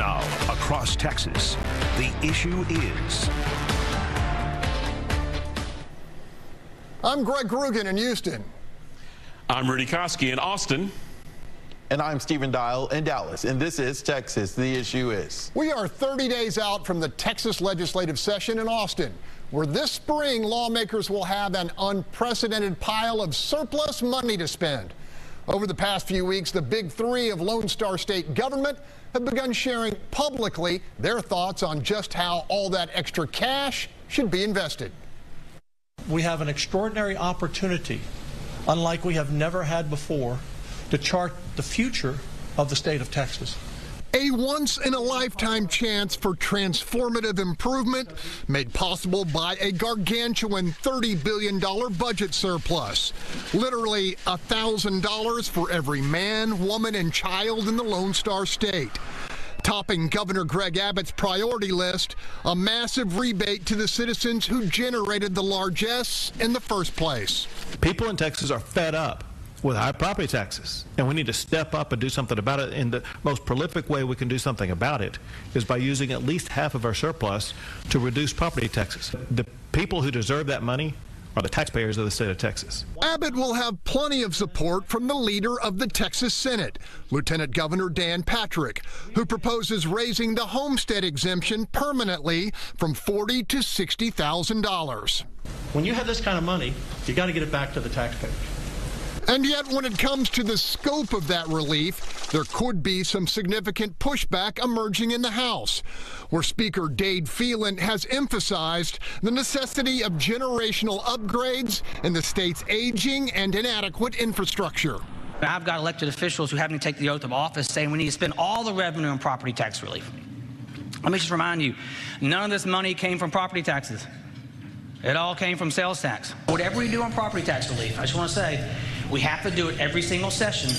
Now, across Texas, the issue is... I'm Greg Groogan in Houston. I'm Rudy Koski in Austin. And I'm Stephen Dial in Dallas. And this is Texas. The issue is... We are 30 days out from the Texas legislative session in Austin, where this spring lawmakers will have an unprecedented pile of surplus money to spend. Over the past few weeks, the big three of Lone Star State government have begun sharing publicly their thoughts on just how all that extra cash should be invested. We have an extraordinary opportunity, unlike we have never had before, to chart the future of the state of Texas. A once-in-a-lifetime chance for transformative improvement made possible by a gargantuan $30 billion budget surplus. Literally $1,000 for every man, woman, and child in the Lone Star State. Topping Governor Greg Abbott's priority list, a massive rebate to the citizens who generated the largesse in the first place. People in Texas are fed up with high property taxes, and we need to step up and do something about it. And the most prolific way we can do something about it is by using at least half of our surplus to reduce property taxes. The people who deserve that money are the taxpayers of the state of Texas. Abbott will have plenty of support from the leader of the Texas Senate, Lieutenant Governor Dan Patrick, who proposes raising the homestead exemption permanently from $40,000 to $60,000. When you have this kind of money, you got to get it back to the taxpayers. And yet, when it comes to the scope of that relief, there could be some significant pushback emerging in the House, where Speaker Dade Phelan has emphasized the necessity of generational upgrades in the state's aging and inadequate infrastructure. I've got elected officials who having to take the oath of office saying we need to spend all the revenue on property tax relief. Let me just remind you, none of this money came from property taxes. It all came from sales tax. Whatever we do on property tax relief, I just want to say, we have to do it every single session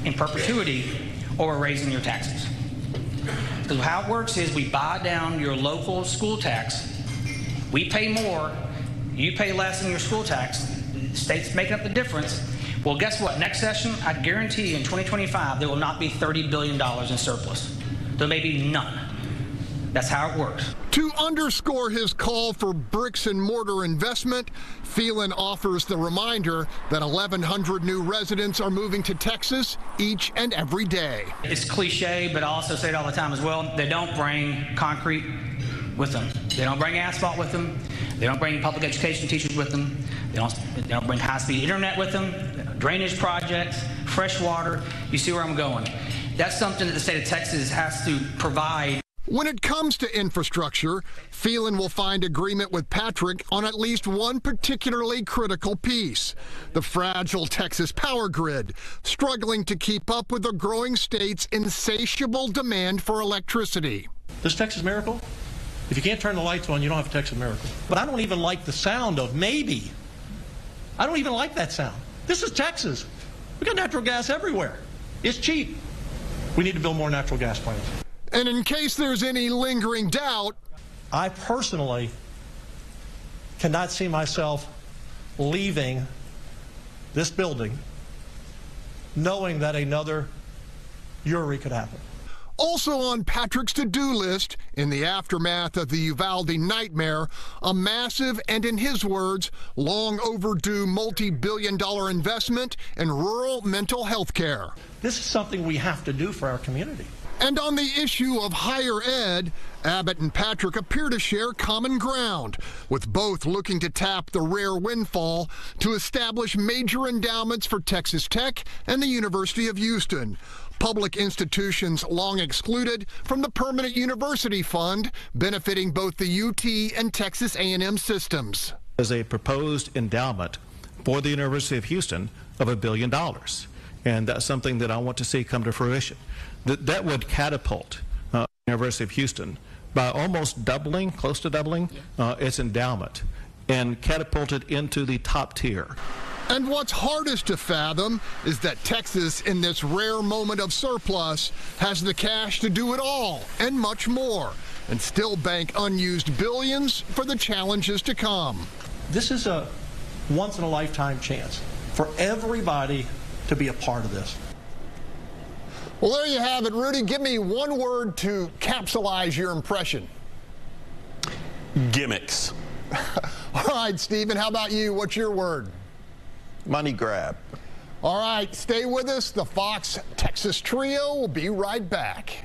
in perpetuity, or we're raising your taxes. Because how it works is we buy down your local school tax. We pay more, you pay less in your school tax. The state's making up the difference. Well, guess what? Next session, I guarantee you in 2025, there will not be $30 billion in surplus. There may be none. That's how it works. To underscore his call for bricks and mortar investment, Phelan offers the reminder that 1,100 new residents are moving to Texas each and every day. It's cliche, but I also say it all the time as well. They don't bring concrete with them. They don't bring asphalt with them. They don't bring public education teachers with them. They don't bring high-speed internet with them, drainage projects, fresh water. You see where I'm going. That's something that the state of Texas has to provide. When it comes to infrastructure, Phelan will find agreement with Patrick on at least one particularly critical piece: the fragile Texas power grid, struggling to keep up with the growing state's insatiable demand for electricity. This Texas miracle, if you can't turn the lights on, you don't have a Texas miracle. But I don't even like the sound of maybe. I don't even like that sound. This is Texas. We got natural gas everywhere. It's cheap. We need to build more natural gas plants. And in case there's any lingering doubt, I personally cannot see myself leaving this building knowing that another Uri could happen. Also on Patrick's to-do list, in the aftermath of the Uvalde nightmare, a massive and, in his words, long overdue multi-billion-dollar investment in rural mental health care. This is something we have to do for our community. And on the issue of higher ed, Abbott and Patrick appear to share common ground, with both looking to tap the rare windfall to establish major endowments for Texas Tech and the University of Houston, public institutions long excluded from the Permanent University Fund, benefiting both the UT and Texas A&M systems. There's a proposed endowment for the University of Houston of $1 billion, and that's something that I want to see come to fruition. That would catapult the University of Houston by almost doubling, close to doubling, its endowment, and catapult it into the top tier. And what's hardest to fathom is that Texas, in this rare moment of surplus, has the cash to do it all and much more, and still bank unused billions for the challenges to come. This is a once-in-a-lifetime chance for everybody to be a part of this. Well, there you have it, Rudy. Give me one word to capsulize your impression. Gimmicks. All right, Stephen, how about you? What's your word? Money grab. All right, stay with us. The Fox Texas Trio will be right back.